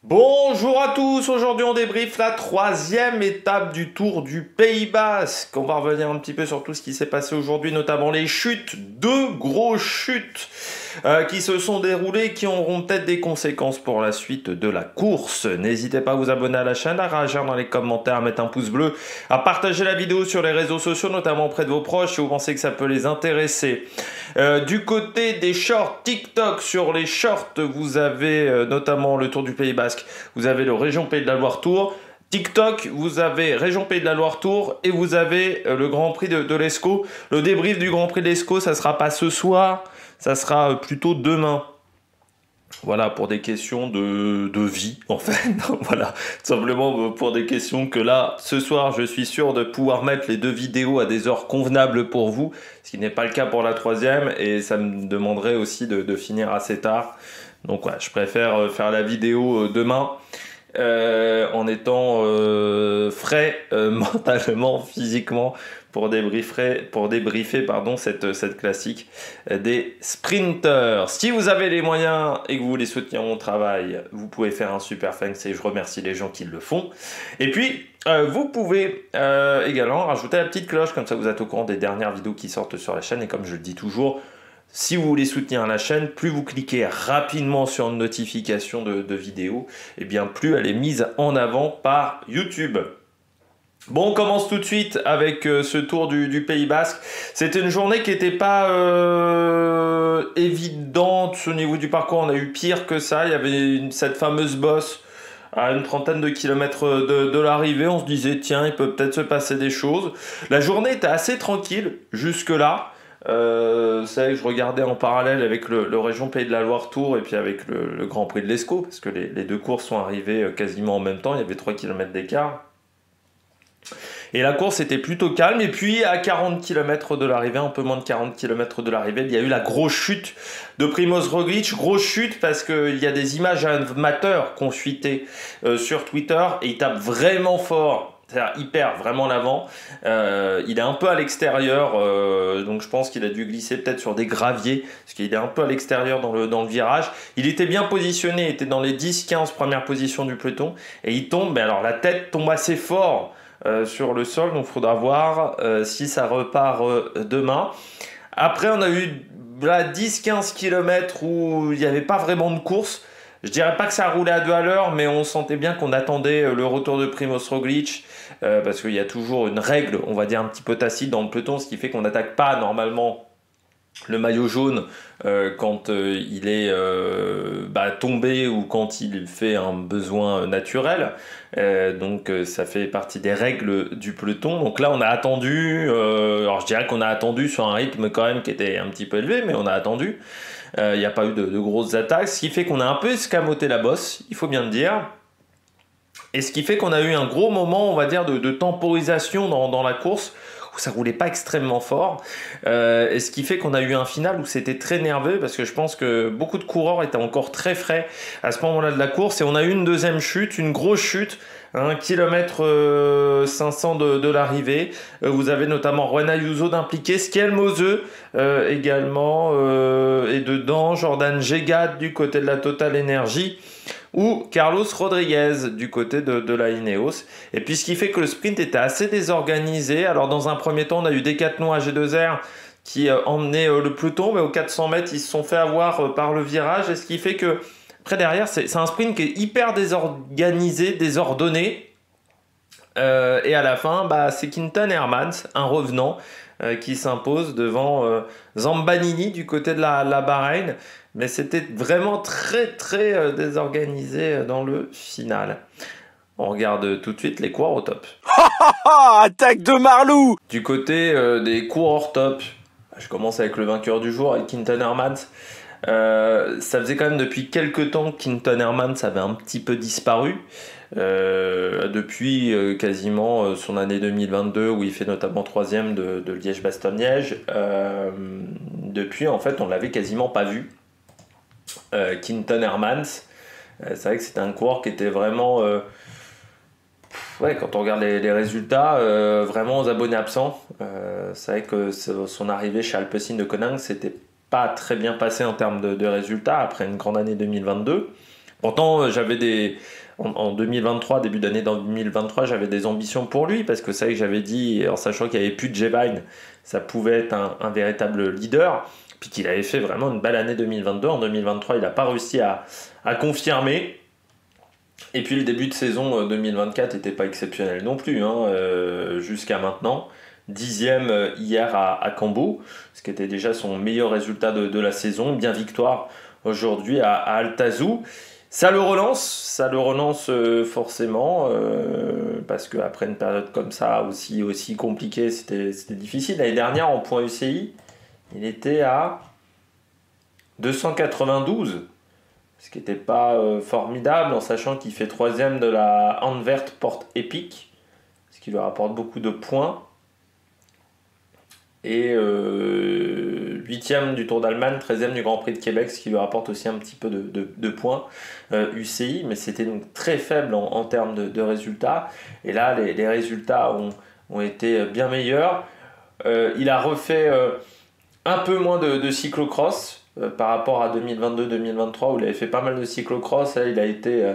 Bonjour à tous, aujourd'hui on débriefe la troisième étape du Tour du Pays Basque. On va revenir un petit peu sur tout ce qui s'est passé aujourd'hui, notamment les chutes, deux grosses chutes qui se sont déroulées et qui auront peut-être des conséquences pour la suite de la course. N'hésitez pas à vous abonner à la chaîne, à réagir dans les commentaires, à mettre un pouce bleu, à partager la vidéo sur les réseaux sociaux, notamment auprès de vos proches si vous pensez que ça peut les intéresser. Du côté des shorts TikTok, sur les shorts, vous avez notamment le Tour du Pays Basque, vous avez le Région Pays de la Loire Tour. TikTok, vous avez Région Pays de la Loire Tour et vous avez le Grand Prix de l'Escaut. Le débrief du Grand Prix de l'Escaut, ça sera pas ce soir, ça sera plutôt demain. Voilà, pour des questions de vie, en fait. Voilà, simplement pour des questions que là, ce soir, je suis sûr de pouvoir mettre les deux vidéos à des heures convenables pour vous, ce qui n'est pas le cas pour la troisième, et ça me demanderait aussi de finir assez tard. Donc voilà, je préfère faire la vidéo demain. En étant frais mentalement, physiquement, pour débriefer pardon, cette classique des sprinters. Si vous avez les moyens et que vous voulez soutenir mon travail, vous pouvez faire un super thanks et je remercie les gens qui le font. Et puis, vous pouvez également rajouter la petite cloche, comme ça vous êtes au courant des dernières vidéos qui sortent sur la chaîne. Et comme je le dis toujours, si vous voulez soutenir la chaîne, plus vous cliquez rapidement sur une notification de vidéo, et bien plus elle est mise en avant par YouTube. Bon, on commence tout de suite avec ce tour du Pays Basque. C'était une journée qui n'était pas évidente au niveau du parcours. On a eu pire que ça. Il y avait cette fameuse bosse à une trentaine de kilomètres de l'arrivée. On se disait, tiens, il peut peut-être se passer des choses. La journée était assez tranquille jusque-là. C'est vrai que je regardais en parallèle avec le Région Pays de la Loire Tour et puis avec le Grand Prix de l'Escaut, parce que les deux courses sont arrivées quasiment en même temps, il y avait 3 km d'écart. Et la course était plutôt calme, et puis à 40 km de l'arrivée, un peu moins de 40 km de l'arrivée, il y a eu la grosse chute de Primož Roglič. Grosse chute parce qu'il y a des images amateurs qu'on fuité sur Twitter, et il tape vraiment fort. C'est-à-dire, il perd vraiment l'avant. Il est un peu à l'extérieur, donc je pense qu'il a dû glisser peut-être sur des graviers, parce qu'il est un peu à l'extérieur dans le virage. Il était bien positionné, il était dans les 10-15 premières positions du peloton, et il tombe, mais alors la tête tombe assez fort sur le sol, donc il faudra voir si ça repart demain. Après, on a eu là, 10-15 km où il n'y avait pas vraiment de course. Je dirais pas que ça roulait à 2 à l'heure, mais on sentait bien qu'on attendait le retour de Primož Roglič, parce qu'il y a toujours une règle, on va dire un petit peu tacite dans le peloton, ce qui fait qu'on n'attaque pas normalement le maillot jaune quand il est tombé ou quand il fait un besoin naturel. Donc ça fait partie des règles du peloton. Donc là on a attendu, alors je dirais qu'on a attendu sur un rythme quand même qui était un petit peu élevé, mais on a attendu. Il n'y a pas eu de grosses attaques, ce qui fait qu'on a un peu escamoté la bosse, il faut bien le dire. Et ce qui fait qu'on a eu un gros moment, on va dire, de temporisation dans la course, où ça roulait pas extrêmement fort. Et ce qui fait qu'on a eu un final où c'était très nerveux, parce que je pense que beaucoup de coureurs étaient encore très frais à ce moment-là de la course. Et on a eu une deuxième chute, une grosse chute, 1 km 500 de l'arrivée. Vous avez notamment Juan Ayuso d'impliqué, Skelmose également, et dedans Jordan Gegard du côté de la Total Energy, ou Carlos Rodriguez du côté de la Ineos. Et puis ce qui fait que le sprint était assez désorganisé. Alors dans un premier temps, on a eu Decathlon AG2R qui emmenait le peloton, mais aux 400 mètres, ils se sont fait avoir par le virage. Et ce qui fait que, après derrière, c'est un sprint qui est hyper désorganisé, désordonné. Et à la fin, c'est Quinton Hermans, un revenant, qui s'impose devant Zambanini du côté de la Bahreïn. Mais c'était vraiment très très désorganisé dans le final. On regarde tout de suite les coureurs au top. Attaque de Marlou! Du côté des coureurs top, je commence avec le vainqueur du jour, avec Quinton Hermans. Ça faisait quand même depuis quelques temps que Quinton Hermans avait un petit peu disparu. Depuis quasiment son année 2022 où il fait notamment 3e de Liège-Bastogne-Liège. Depuis, en fait, on l'avait quasiment pas vu. Quinton Hermans, c'est vrai que c'était un coureur qui était vraiment quand on regarde les résultats, vraiment aux abonnés absents. C'est vrai que son arrivée chez Alpecin de Coninck, c'était pas très bien passé en termes de résultats après une grande année 2022. Pourtant, en 2023, début d'année 2023, j'avais des ambitions pour lui, parce que c'est vrai que j'avais dit, en sachant qu'il n'y avait plus de J-Vine, ça pouvait être un véritable leader, puis qu'il avait fait vraiment une belle année 2022. En 2023, il n'a pas réussi à confirmer. Et puis le début de saison 2024 n'était pas exceptionnel non plus, hein, jusqu'à maintenant. 10e hier à Cambo, ce qui était déjà son meilleur résultat de la saison. Bien victoire aujourd'hui à Altazou. Ça le relance forcément, parce qu'après une période comme ça, aussi compliquée, c'était difficile. L'année dernière, en point UCI, il était à 292, ce qui n'était pas formidable, en sachant qu'il fait 3e de la Anvert Porte Epic, ce qui lui rapporte beaucoup de points. Et 8e du Tour d'Allemagne, 13e du Grand Prix de Québec, ce qui lui rapporte aussi un petit peu de points UCI, mais c'était donc très faible en termes de résultats. Et là, les résultats ont été bien meilleurs. Il a refait un peu moins de cyclocross par rapport à 2022-2023, où il avait fait pas mal de cyclocross. Là, il a été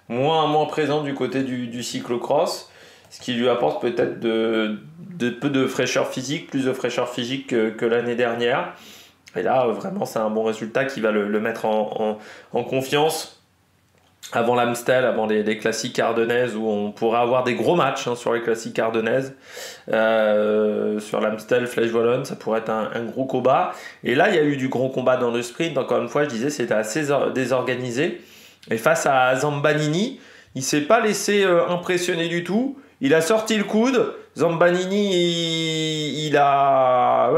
moins présent du côté du cyclocross, ce qui lui apporte peut-être peu de fraîcheur physique, plus de fraîcheur physique que l'année dernière. Et là, vraiment, c'est un bon résultat qui va le mettre en confiance avant l'Amstel, avant les classiques ardennaises, où on pourrait avoir des gros matchs sur les classiques ardennaises. Sur l'Amstel, Flèche Wallonne, ça pourrait être un gros combat. Et là, il y a eu du gros combat dans le sprint. Encore une fois, je disais, c'était assez désorganisé. Et face à Zambanini, il ne s'est pas laissé impressionner du tout. Il a sorti le coude. Zambanini, il a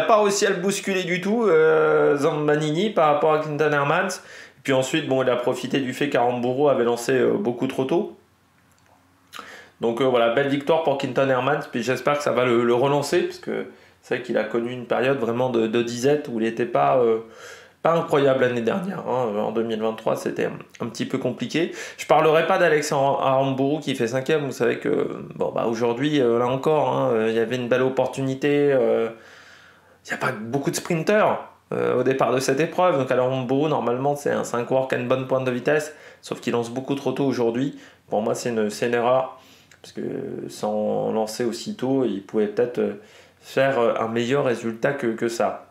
pas réussi à le bousculer du tout, Zambanini, par rapport à Quinton Hermans. Et puis ensuite, il a profité du fait qu'Aramburu avait lancé beaucoup trop tôt. Donc voilà, belle victoire pour Quinton Hermans. Puis j'espère que ça va le relancer, parce que c'est vrai qu'il a connu une période vraiment de disette où il n'était pas incroyable l'année dernière. En 2023, c'était un petit peu compliqué. Je ne parlerai pas d'Alex Aramburu qui fait 5e. Vous savez que aujourd'hui, là encore, il y avait une belle opportunité. Il n'y a pas beaucoup de sprinters au départ de cette épreuve. Donc Aramburu, normalement, c'est un coureur qui a une bonne pointe de vitesse, sauf qu'il lance beaucoup trop tôt aujourd'hui. Pour moi, c'est une erreur, parce que sans lancer aussitôt, il pouvait peut-être faire un meilleur résultat que ça.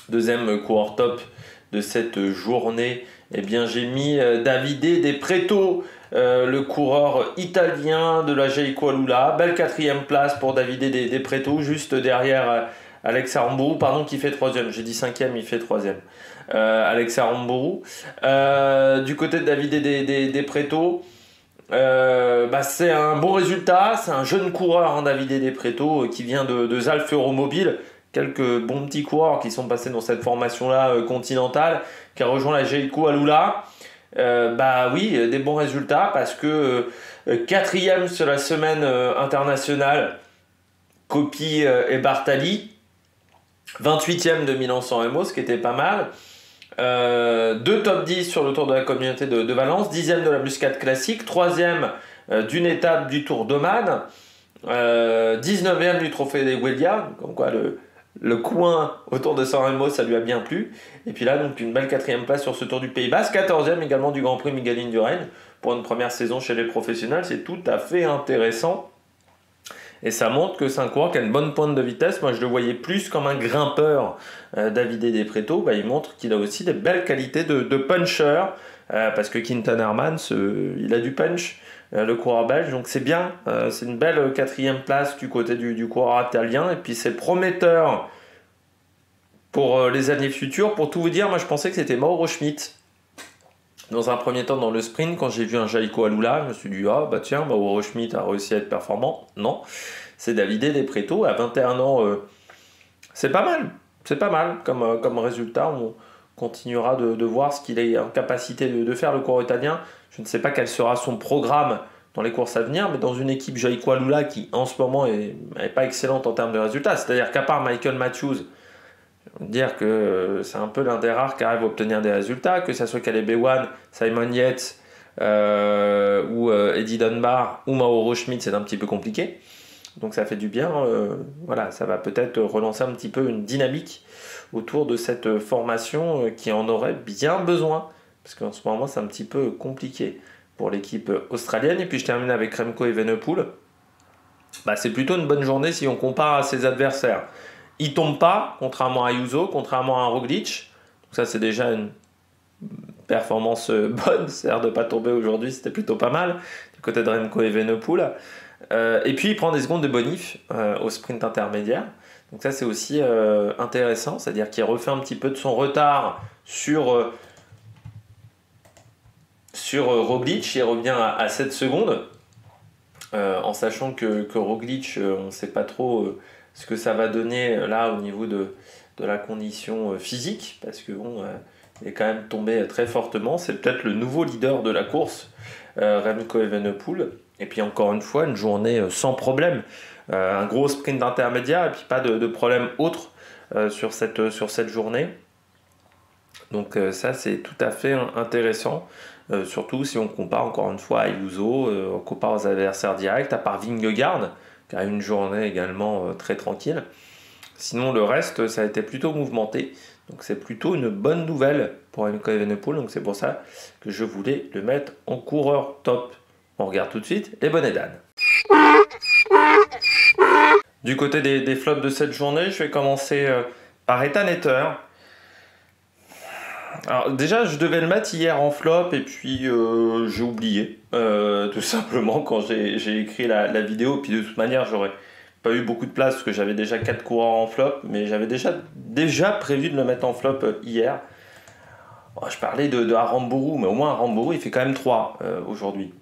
Deuxième coureur top de cette journée, j'ai mis Davide De Preto, le coureur italien de la Jayco Alula. Belle 4e place pour Davide De Preto, juste derrière Alex Aramburu, qui fait 3e. J'ai dit 5e, il fait 3e. Alex Aramburu. Du côté de Davide De Preto, c'est un bon résultat. C'est un jeune coureur, Davide De Preto, qui vient de Zalf Euromobile. Quelques bons petits coureurs qui sont passés dans cette formation-là continentale, qui a rejoint la Jayco Alula. Des bons résultats, parce que 4e sur la semaine internationale, Coppi et Bartali. 28e de Milan-San Remo, ce qui était pas mal. 2 top 10 sur le Tour de la Communauté de Valence. 10e de la Muscat Classique. 3e d'une étape du Tour d'Oman. 19e du Trophée des Guelia. Comme quoi le coin autour de San Remo, ça lui a bien plu. Et puis là, donc une belle 4e place sur ce Tour du Pays Basque. 14e également du Grand Prix Miguel Indurain. Pour une première saison chez les professionnels, c'est tout à fait intéressant. Et ça montre que c'est un coureur qui a une bonne pointe de vitesse. Moi, je le voyais plus comme un grimpeur, Davide De Preto. Il montre qu'il a aussi des belles qualités de puncher, parce que Quinton Hermans, il a du punch, le coureur belge. Donc c'est bien, c'est une belle 4e place du côté du coureur italien. Et puis c'est prometteur pour les années futures. Pour tout vous dire, moi je pensais que c'était Mauro Schmidt. Dans un premier temps, dans le sprint, quand j'ai vu un Jayco Alula, je me suis dit, Mauro Schmidt a réussi à être performant. Non, c'est Davide De Preto, à 21 ans, c'est pas mal comme résultat. On continuera de voir ce qu'il est en capacité de faire, le coureur italien. Je ne sais pas quel sera son programme dans les courses à venir, mais dans une équipe Jayco Alula qui, en ce moment, n'est pas excellente en termes de résultats. C'est-à-dire qu'à part Michael Matthews, dire que c'est un peu l'un des rares qui arrive à obtenir des résultats, que ce soit Caleb Ewan, Simon Yates ou Eddie Dunbar ou Mauro Schmidt, c'est un petit peu compliqué. Donc ça fait du bien. Ça va peut-être relancer un petit peu une dynamique autour de cette formation qui en aurait bien besoin, parce qu'en ce moment c'est un petit peu compliqué pour l'équipe australienne. Et puis je termine avec Remco Evenepoel. C'est plutôt une bonne journée si on compare à ses adversaires. Il tombe pas, contrairement à Ayuso, contrairement à Roglic. Donc ça c'est déjà une performance bonne, c'est-à-dire de ne pas tomber aujourd'hui, c'était plutôt pas mal du côté de Remco Evenepoel. Et puis il prend des secondes de bonif au sprint intermédiaire. Donc ça c'est aussi intéressant, c'est-à-dire qu'il refait un petit peu de son retard sur Roglic, il revient à 7 secondes, en sachant que Roglic, on ne sait pas trop ce que ça va donner là au niveau de la condition physique, parce que il est quand même tombé très fortement. C'est peut-être le nouveau leader de la course, Remco Evenepoel. Et puis encore une fois, une journée sans problème. Un gros sprint intermédiaire et puis pas de problème autre sur cette journée. Donc ça, c'est tout à fait intéressant. Surtout si on compare encore une fois à Ayuso, on compare aux adversaires directs, à part Vingegaard, qui a une journée également très tranquille. Sinon, le reste, ça a été plutôt mouvementé. Donc c'est plutôt une bonne nouvelle pour Remco Evenepoel. Donc c'est pour ça que je voulais le mettre en coureur top. On regarde tout de suite les bonnets d'âne. Du côté des flops de cette journée, je vais commencer par Ethan Ether. Alors déjà, je devais le mettre hier en flop et puis j'ai oublié. Tout simplement quand j'ai écrit la vidéo. Puis de toute manière, j'aurais pas eu beaucoup de place parce que j'avais déjà 4 coureurs en flop, mais j'avais déjà prévu de le mettre en flop hier. Je parlais de Aramburu, mais au moins Aramburu il fait quand même 3 aujourd'hui.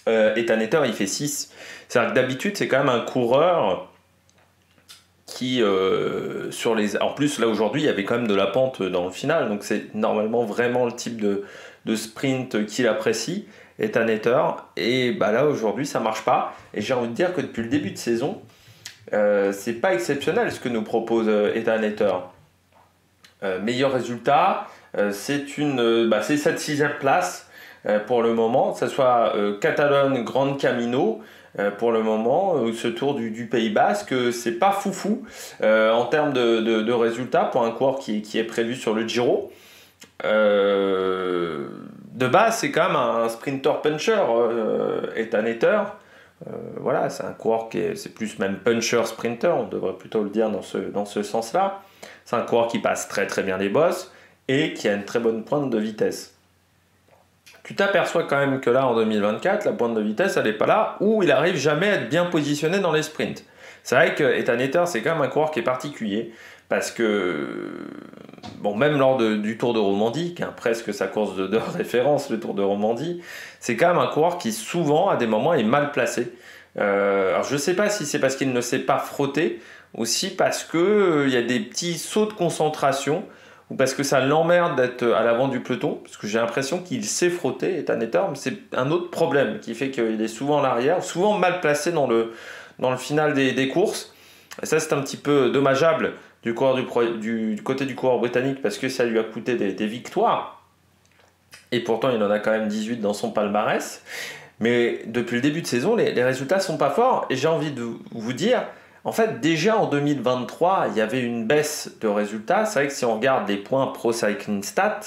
Ethan Ether il fait 6. C'est-à-dire que d'habitude c'est quand même un coureur qui en plus là aujourd'hui il y avait quand même de la pente dans le final, donc c'est normalement vraiment le type de sprint qu'il apprécie. Ethan Ether, et là aujourd'hui ça marche pas, et j'ai envie de dire que depuis le début de saison c'est pas exceptionnel ce que nous propose Ethan Ether. Meilleur résultat, c'est cette 6ème place pour le moment, que ce soit Catalogne, Grand Camino pour le moment, ce tour du Pays Basque, c'est pas foufou en termes de résultats pour un coureur qui est prévu sur le Giro. De base, c'est quand même un sprinter puncher, Ethan Ether. Voilà, c'est un coureur c'est plus même puncher sprinter, on devrait plutôt le dire dans ce sens-là. C'est un coureur qui passe très très bien les bosses et qui a une très bonne pointe de vitesse. Tu t'aperçois quand même que là en 2024, la pointe de vitesse elle n'est pas là, ou il arrive jamais à être bien positionné dans les sprints. C'est vrai que Ethan Ether c'est quand même un coureur qui est particulier. Parce que, même lors du Tour de Romandie, qui est presque sa course de référence, le Tour de Romandie, c'est quand même un coureur qui souvent, à des moments, est mal placé. Alors je ne sais pas si c'est parce qu'il ne sait pas frotter, aussi parce qu'il y a des petits sauts de concentration, ou parce que ça l'emmerde d'être à l'avant du peloton, parce que j'ai l'impression qu'il sait frotter, Ethan Ether, mais c'est un autre problème qui fait qu'il est souvent à l'arrière, souvent mal placé dans le final des courses. Et ça, c'est un petit peu dommageable du côté du coureur britannique parce que ça lui a coûté des victoires. Et pourtant, il en a quand même 18 dans son palmarès. Mais depuis le début de saison, les résultats sont pas forts. Et j'ai envie de vous dire, en fait, déjà en 2023, il y avait une baisse de résultats. C'est vrai que si on regarde les points Pro Cycling Stats,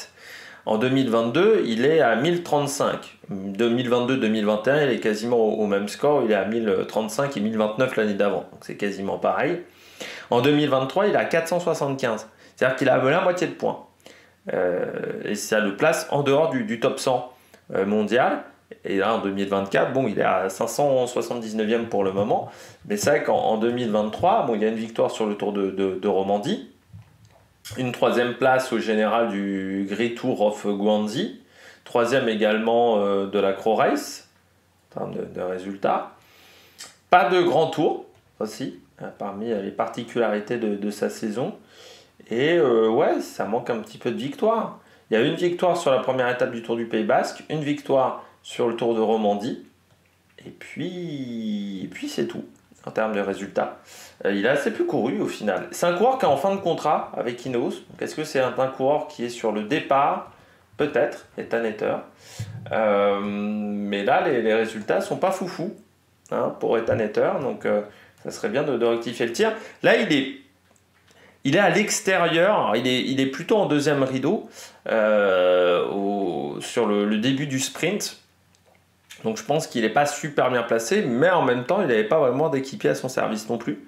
en 2022, il est à 1035. 2022-2021, il est quasiment au même score. Il est à 1035 et 1029 l'année d'avant. Donc c'est quasiment pareil. En 2023, il est à 475. C'est-à-dire qu'il a la moitié de points. Et ça le place en dehors du top 100 mondial. Et là, en 2024, il est à 579e pour le moment. Mais c'est vrai qu'en 2023, il y a une victoire sur le Tour de Romandie. Une 3e place au général du Great Tour of Guangxi. 3e également de la Crow Race, en termes de résultats. Pas de grand tour, aussi, parmi les particularités de sa saison. Et ça manque un petit peu de victoire. Il y a une victoire sur la première étape du Tour du Pays Basque, une victoire sur le Tour de Romandie, et puis c'est tout en termes de résultats. Il a assez peu couru au final. C'est un coureur qui est en fin de contrat avec Ineos. Donc est-ce que c'est un coureur qui est sur le départ? Peut-être, Ethan Ether. Mais là, les résultats sont pas foufou pour Ethan Ether. Donc ça serait bien de rectifier le tir. Là, il Il est à l'extérieur, il est plutôt en deuxième rideau sur le début du sprint. Donc je pense qu'il n'est pas super bien placé, mais en même temps, il n'avait pas vraiment d'équipier à son service non plus.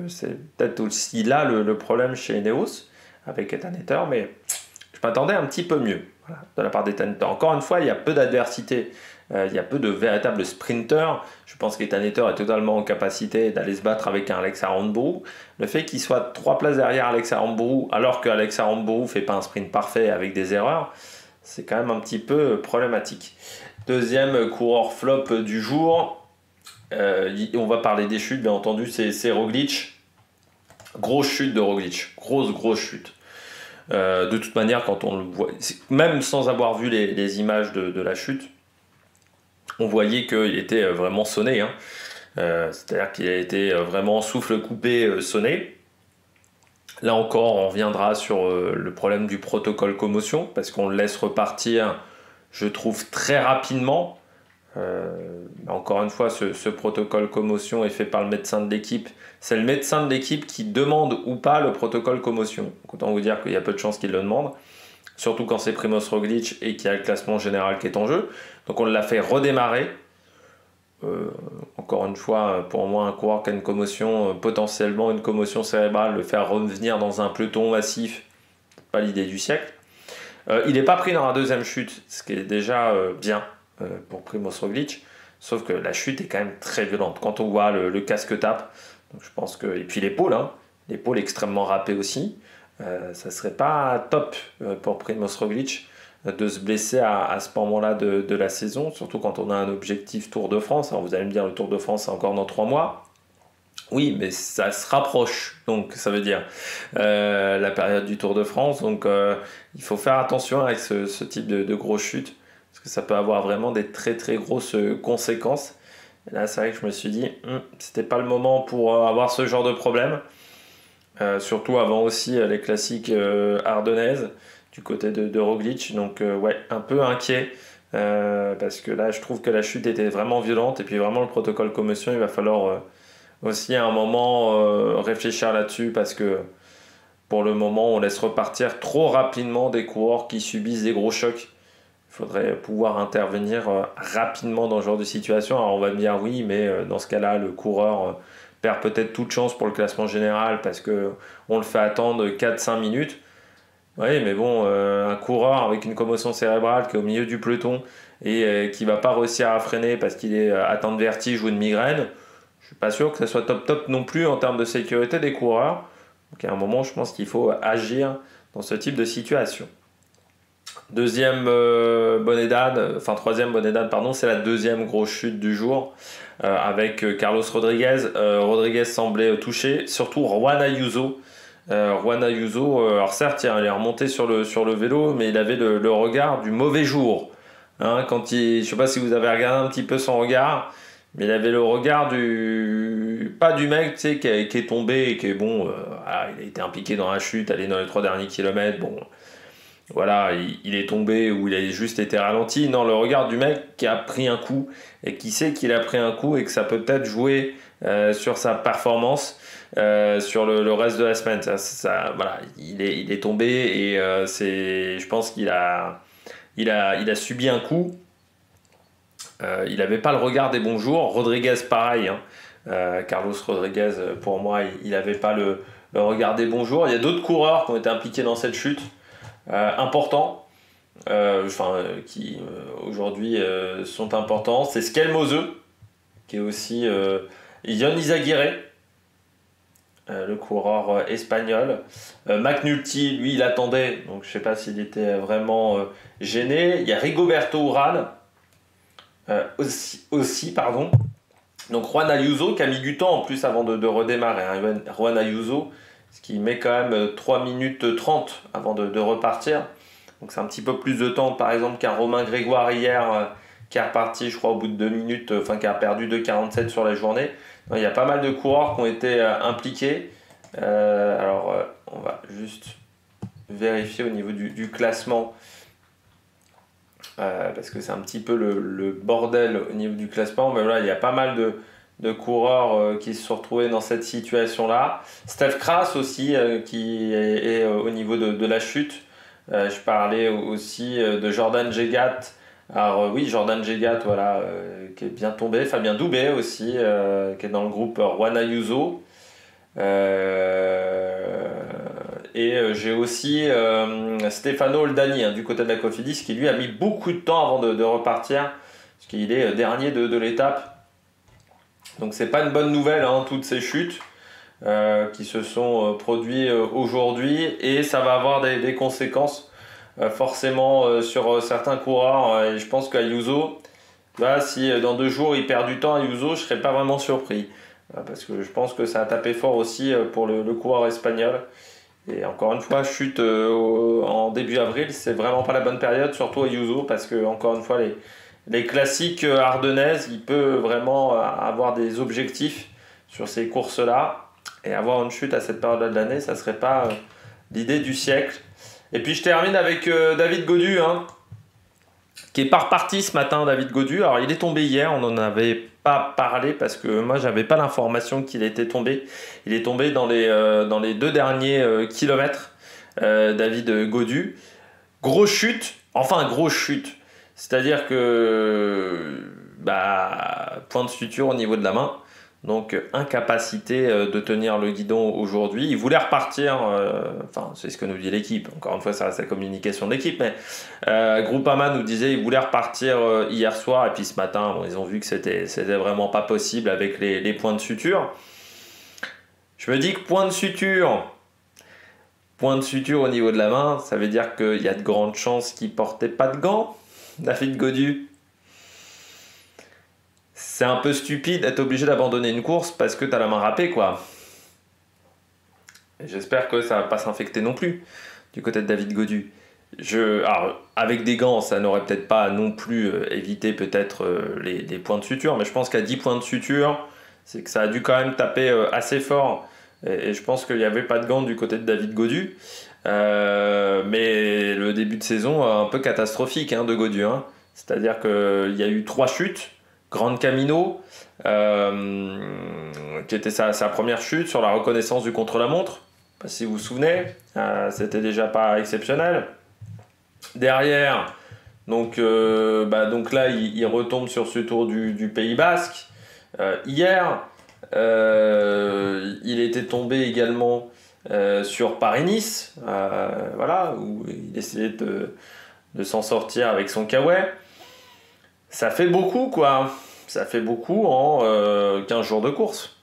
C'est peut-être aussi là le problème chez Ineos avec Ethan Ether, mais je m'attendais un petit peu mieux de la part d'Ethan Ether. Encore une fois, il y a peu d'adversité, il y a peu de véritables sprinters. Je pense qu'Ethan Ether est totalement en capacité d'aller se battre avec un Alex Aramburu. Le fait qu'il soit 3 places derrière Alex Aramburu, alors qu'Alex Aramburu ne fait pas un sprint parfait avec des erreurs, c'est quand même un petit peu problématique. Deuxième coureur flop du jour, on va parler des chutes, bien entendu, c'est Roglic. Grosse chute de Roglic, grosse chute. De toute manière, quand on le voit, même sans avoir vu les images de la chute, on voyait qu'il était vraiment sonné. Hein. C'est-à-dire qu'il a été vraiment souffle coupé, sonné. Là encore, on reviendra sur le problème du protocole commotion, parce qu'on le laisse repartir, je trouve, très rapidement. Encore une fois, ce protocole commotion est fait par le médecin de l'équipe. C'est le médecin de l'équipe qui demande ou pas le protocole commotion. Autant vous dire qu'il y a peu de chances qu'il le demande, surtout quand c'est Primož Roglic et qu'il y a le classement général qui est en jeu. Donc on l'a fait redémarrer. Encore une fois, pour moi, un coureur qui a une commotion, potentiellement une commotion cérébrale, le faire revenir dans un peloton massif, pas l'idée du siècle. Il n'est pas pris dans la deuxième chute, ce qui est déjà bien pour Primož Roglic, sauf que la chute est quand même très violente. Quand on voit le casque tape, donc je pense que, et puis l'épaule, hein, l'épaule extrêmement râpée aussi, ça serait pas top pour Primož Roglic de se blesser à ce moment-là de la saison, surtout quand on a un objectif Tour de France. Alors vous allez me dire, le Tour de France c'est encore dans 3 mois. Oui, mais ça se rapproche, donc ça veut dire la période du Tour de France. Donc il faut faire attention avec ce type de grosses chutes, parce que ça peut avoir vraiment des très très grosses conséquences. Et là, c'est vrai que je me suis dit, c'était pas le moment pour avoir ce genre de problème. Surtout avant aussi les classiques ardennaises du côté de Roglic, donc ouais, un peu inquiet parce que là je trouve que la chute était vraiment violente, et puis vraiment le protocole commotion, il va falloir aussi à un moment réfléchir là-dessus, parce que pour le moment on laisse repartir trop rapidement des coureurs qui subissent des gros chocs. Il faudrait pouvoir intervenir rapidement dans ce genre de situation. Alors on va me dire oui, mais dans ce cas-là le coureur perd peut-être toute chance pour le classement général parce qu'on le fait attendre 4-5 minutes. Oui, mais bon, un coureur avec une commotion cérébrale qui est au milieu du peloton et qui va pas réussir à freiner parce qu'il est atteint de vertige ou de migraine, je suis pas sûr que ça soit top non plus en termes de sécurité des coureurs. Donc à un moment, je pense qu'il faut agir dans ce type de situation. Troisième bonnet d'âne, pardon, c'est la deuxième grosse chute du jour avec Carlos Rodriguez. Rodriguez semblait touché, surtout Juan Ayuso. Juan Ayuso, alors certes, il est remonté sur le vélo, mais il avait le regard du mauvais jour. Hein, je ne sais pas si vous avez regardé un petit peu son regard, mais il avait le regard pas du mec, tu sais, qui est tombé et qui est bon. Il a été impliqué dans la chute, allé dans les 3 derniers kilomètres. Bon, voilà, il est tombé ou il a juste été ralenti. Non, le regard du mec qui a pris un coup et qui sait qu'il a pris un coup et que ça peut peut-être jouer sur sa performance. Sur le reste de la semaine, voilà, il est tombé et je pense qu'il a subi un coup. Il n'avait pas le regard des bons jours. Rodriguez, pareil. Hein. Carlos Rodriguez, pour moi, il n'avait pas le regard des bons jours. Il y a d'autres coureurs qui ont été impliqués dans cette chute importants, qui aujourd'hui sont importants. C'est Skelmose, qui est aussi Ion Izagirre. Le coureur espagnol. McNulty, lui, il attendait, donc je ne sais pas s'il était vraiment gêné. Il y a Rigoberto Urán aussi, pardon. Donc Juan Ayuso qui a mis du temps en plus avant de redémarrer. Hein. Juan Ayuso, ce qui met quand même 3 minutes 30 avant de repartir. Donc c'est un petit peu plus de temps, par exemple, qu'un Romain Grégoire hier qui est reparti, je crois, au bout de 2 minutes, qui a perdu 2,47 sur la journée. Il y a pas mal de coureurs qui ont été impliqués. On va juste vérifier au niveau du classement. Parce que c'est un petit peu le bordel au niveau du classement. Mais voilà, il y a pas mal de coureurs qui se sont retrouvés dans cette situation-là. Steph Kras aussi, qui est au niveau de la chute. Je parlais aussi de Jordan Jegat. Alors oui, Jordan Jegat, voilà, qui est bien tombé. Fabien Doubet aussi, qui est dans le groupe Juan Ayuso. J'ai aussi Stefano Oldani, hein, du côté de la Cofidis, qui lui a mis beaucoup de temps avant de repartir, parce qu'il est dernier de l'étape. Donc c'est pas une bonne nouvelle, hein, toutes ces chutes qui se sont produites aujourd'hui, et ça va avoir des conséquences forcément sur certains coureurs. Et je pense qu'Ayuso, là, si dans 2 jours il perd du temps, Ayuso, je serais pas vraiment surpris. Parce que je pense que ça a tapé fort aussi pour le coureur espagnol. Et encore une fois, chute en début avril, c'est vraiment pas la bonne période, surtout Ayuso, parce que encore une fois, les classiques ardennaises, il peut vraiment avoir des objectifs sur ces courses-là. Et avoir une chute à cette période de l'année, ça serait pas l'idée du siècle. Et puis je termine avec David Gaudu, hein, qui est pas reparti ce matin, David Gaudu. Alors il est tombé hier, on n'en avait pas parlé parce que moi j'avais pas l'information qu'il était tombé. Il est tombé dans les 2 derniers kilomètres, David Gaudu. Grosse chute, c'est-à-dire que point de suture au niveau de la main. Donc incapacité de tenir le guidon aujourd'hui. Il voulait repartir, c'est ce que nous dit l'équipe. Encore une fois, ça reste la communication de l'équipe, mais Groupama nous disait qu'il voulait repartir hier soir, et puis ce matin, ils ont vu que c'était vraiment pas possible avec les points de suture. Je me dis que point de suture au niveau de la main, ça veut dire qu'il y a de grandes chances qu'il portait pas de gants, David Gaudu. C'est un peu stupide d'être obligé d'abandonner une course parce que t'as la main râpée, quoi. Et j'espère que ça va pas s'infecter non plus du côté de David Gaudu. Alors, avec des gants, ça n'aurait peut-être pas non plus évité peut-être les points de suture, mais je pense qu'à 10 points de suture, c'est que ça a dû quand même taper assez fort. Et je pense qu'il n'y avait pas de gants du côté de David Gaudu. Mais le début de saison un peu catastrophique, hein, de Gaudu, hein. C'est-à-dire qu'il y a eu 3 chutes. Grande Camino, qui était sa première chute sur la reconnaissance du contre-la-montre. Si vous vous souvenez, c'était déjà pas exceptionnel. Derrière, donc là, il retombe sur ce tour du Pays Basque. Hier, il était tombé également sur Paris-Nice, où il essayait de s'en sortir avec son Kawaii. Ça fait beaucoup, quoi. Ça fait beaucoup en 15 jours de course.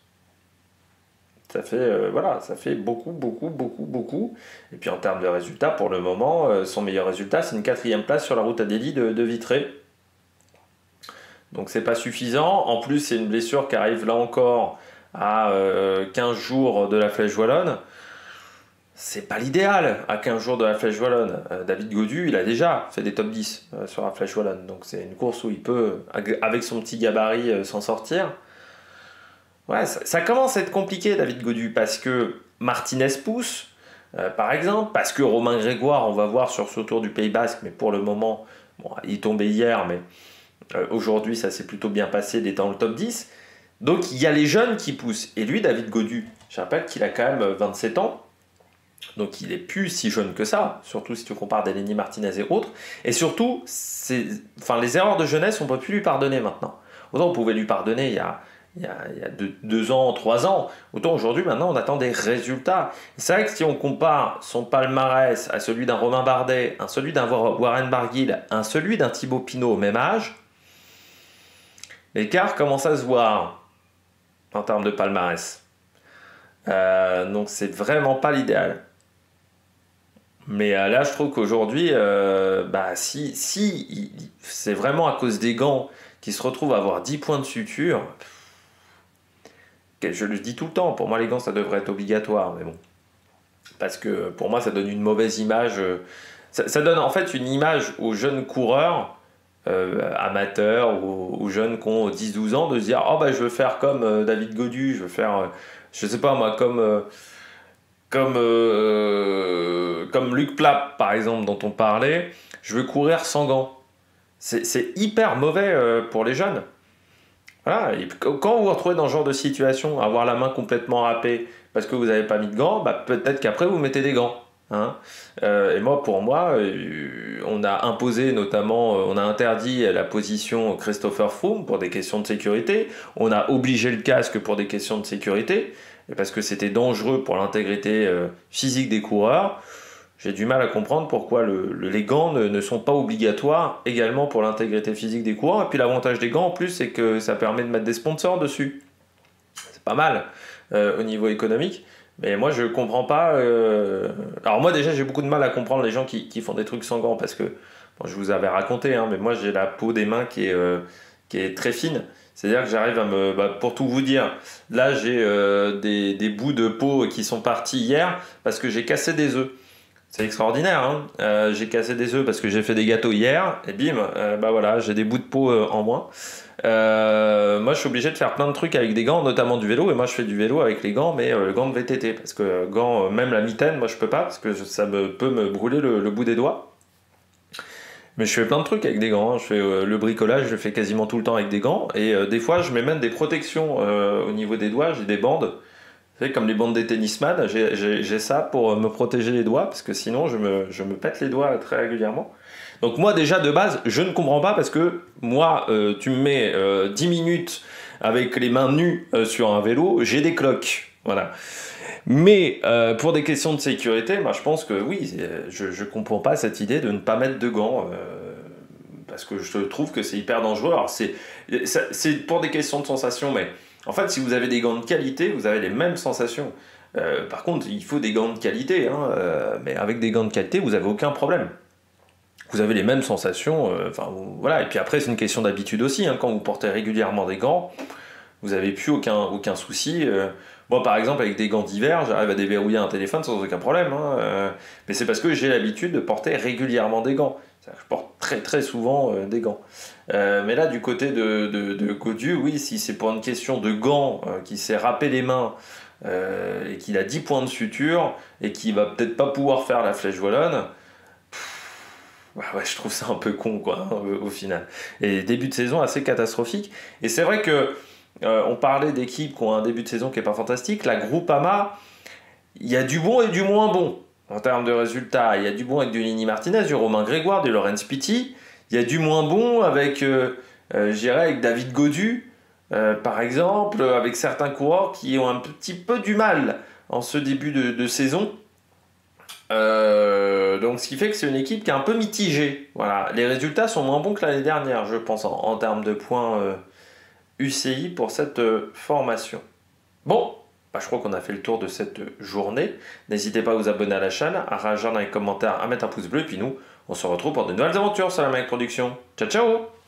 Ça fait beaucoup. Et puis en termes de résultats, pour le moment, son meilleur résultat, c'est une 4e place sur la route à Delhi de Vitré. Donc c'est pas suffisant. En plus, c'est une blessure qui arrive là encore à 15 jours de la Flèche Wallonne. C'est pas l'idéal à 15 jours de la Flèche Wallonne. David Gaudu, il a déjà fait des top 10 sur la Flèche Wallonne. Donc c'est une course où il peut, avec son petit gabarit, s'en sortir. Ouais, ça commence à être compliqué, David Gaudu, parce que Martinez pousse, par exemple, parce que Romain Grégoire, on va voir sur ce tour du Pays Basque, mais pour le moment, il est tombé hier, mais aujourd'hui, ça s'est plutôt bien passé d'être dans le top 10. Donc il y a les jeunes qui poussent. Et lui, David Gaudu, je rappelle qu'il a quand même 27 ans. Donc il est plus si jeune que ça, surtout si tu compares Delenny Martinez et autres. Et surtout, les erreurs de jeunesse, on ne peut plus lui pardonner maintenant. Autant on pouvait lui pardonner il y a 2 ans, 3 ans. Autant aujourd'hui, maintenant, on attend des résultats. C'est vrai que si on compare son palmarès à celui d'un Romain Bardet, à celui d'un Warren Barguil, à celui d'un Thibaut Pinot au même âge, l'écart commence à se voir en termes de palmarès. Donc c'est vraiment pas l'idéal. Mais là, je trouve qu'aujourd'hui, si c'est vraiment à cause des gants qui se retrouvent à avoir 10 points de suture, je le dis tout le temps, pour moi les gants ça devrait être obligatoire, mais bon. Parce que pour moi ça donne une mauvaise image. Ça donne en fait une image aux jeunes coureurs, amateurs, aux jeunes qui ont 10-12 ans, de se dire « Oh je veux faire comme David Gaudu, je veux faire, je sais pas moi, comme Luc Plapp par exemple dont on parlait, je veux courir sans gants. » C'est hyper mauvais pour les jeunes. Voilà, et quand vous vous retrouvez dans ce genre de situation, avoir la main complètement râpée parce que vous n'avez pas mis de gants, bah, peut-être qu'après vous mettez des gants. Hein. Et moi, pour moi, on a imposé notamment, on a interdit la position Christopher Froome pour des questions de sécurité, on a obligé le casque pour des questions de sécurité, parce que c'était dangereux pour l'intégrité physique des coureurs. J'ai du mal à comprendre pourquoi les gants ne sont pas obligatoires également pour l'intégrité physique des coureurs. Et puis l'avantage des gants en plus, c'est que ça permet de mettre des sponsors dessus. C'est pas mal au niveau économique. Mais moi je comprends pas. Alors moi déjà j'ai beaucoup de mal à comprendre les gens qui font des trucs sans gants parce que bon, je vous avais raconté, hein, mais moi j'ai la peau des mains qui est très fine. C'est-à-dire que j'arrive à me... Bah, pour tout vous dire, là j'ai des bouts de peau qui sont partis hier parce que j'ai cassé des œufs. C'est extraordinaire, hein. J'ai cassé des œufs parce que j'ai fait des gâteaux hier, et bim, bah voilà, j'ai des bouts de peau en moins. Moi, je suis obligé de faire plein de trucs avec des gants, notamment du vélo, et moi je fais du vélo avec les gants, mais le gant de VTT, parce que gants, même la mitaine, moi je peux pas, parce que ça peut me brûler le bout des doigts. Mais je fais plein de trucs avec des gants, hein. Je fais le bricolage, je le fais quasiment tout le temps avec des gants, et des fois je mets même des protections au niveau des doigts, j'ai des bandes. Vous savez, comme les bandes des tennisman, j'ai ça pour me protéger les doigts, parce que sinon je me pète les doigts très régulièrement. Donc moi déjà de base, je ne comprends pas, parce que moi, tu me mets 10 minutes avec les mains nues sur un vélo, j'ai des cloques. Voilà. Mais pour des questions de sécurité, moi, je pense que oui, je ne comprends pas cette idée de ne pas mettre de gants. Parce que je trouve que c'est hyper dangereux. Alors c'est pour des questions de sensation, mais... En fait, si vous avez des gants de qualité, vous avez les mêmes sensations. Par contre, il faut des gants de qualité, hein, mais avec des gants de qualité, vous n'avez aucun problème. Vous avez les mêmes sensations, voilà. Et puis après, c'est une question d'habitude aussi, hein. Quand vous portez régulièrement des gants, vous n'avez plus aucun souci. Moi, par exemple, avec des gants d'hiver, j'arrive à déverrouiller un téléphone sans aucun problème, hein, mais c'est parce que j'ai l'habitude de porter régulièrement des gants. C'est-à-dire que je porte très très souvent des gants. Mais là, du côté de Gaudu, oui, si c'est pour une question de gants qui s'est râpé les mains et qu'il a 10 points de suture et qui va peut-être pas pouvoir faire la flèche wallonne, ouais, je trouve ça un peu con, quoi, hein, au final. Et début de saison assez catastrophique. Et c'est vrai que on parlait d'équipes qui ont un début de saison qui est pas fantastique. La Groupama, il y a du bon et du moins bon. En termes de résultats, il y a du bon avec du Nini Martinez, du Romain Grégoire, du Laurens Pitti. Il y a du moins bon avec, je dirais, avec David Gaudu, par exemple, avec certains coureurs qui ont un petit peu du mal en ce début de saison. Donc ce qui fait que c'est une équipe qui est un peu mitigée. Voilà. Les résultats sont moins bons que l'année dernière, je pense, en termes de points UCI pour cette formation. Bon, bah, je crois qu'on a fait le tour de cette journée. N'hésitez pas à vous abonner à la chaîne, à réagir dans les commentaires, à mettre un pouce bleu. Et puis nous, on se retrouve pour de nouvelles aventures sur la Mike Production. Ciao, ciao!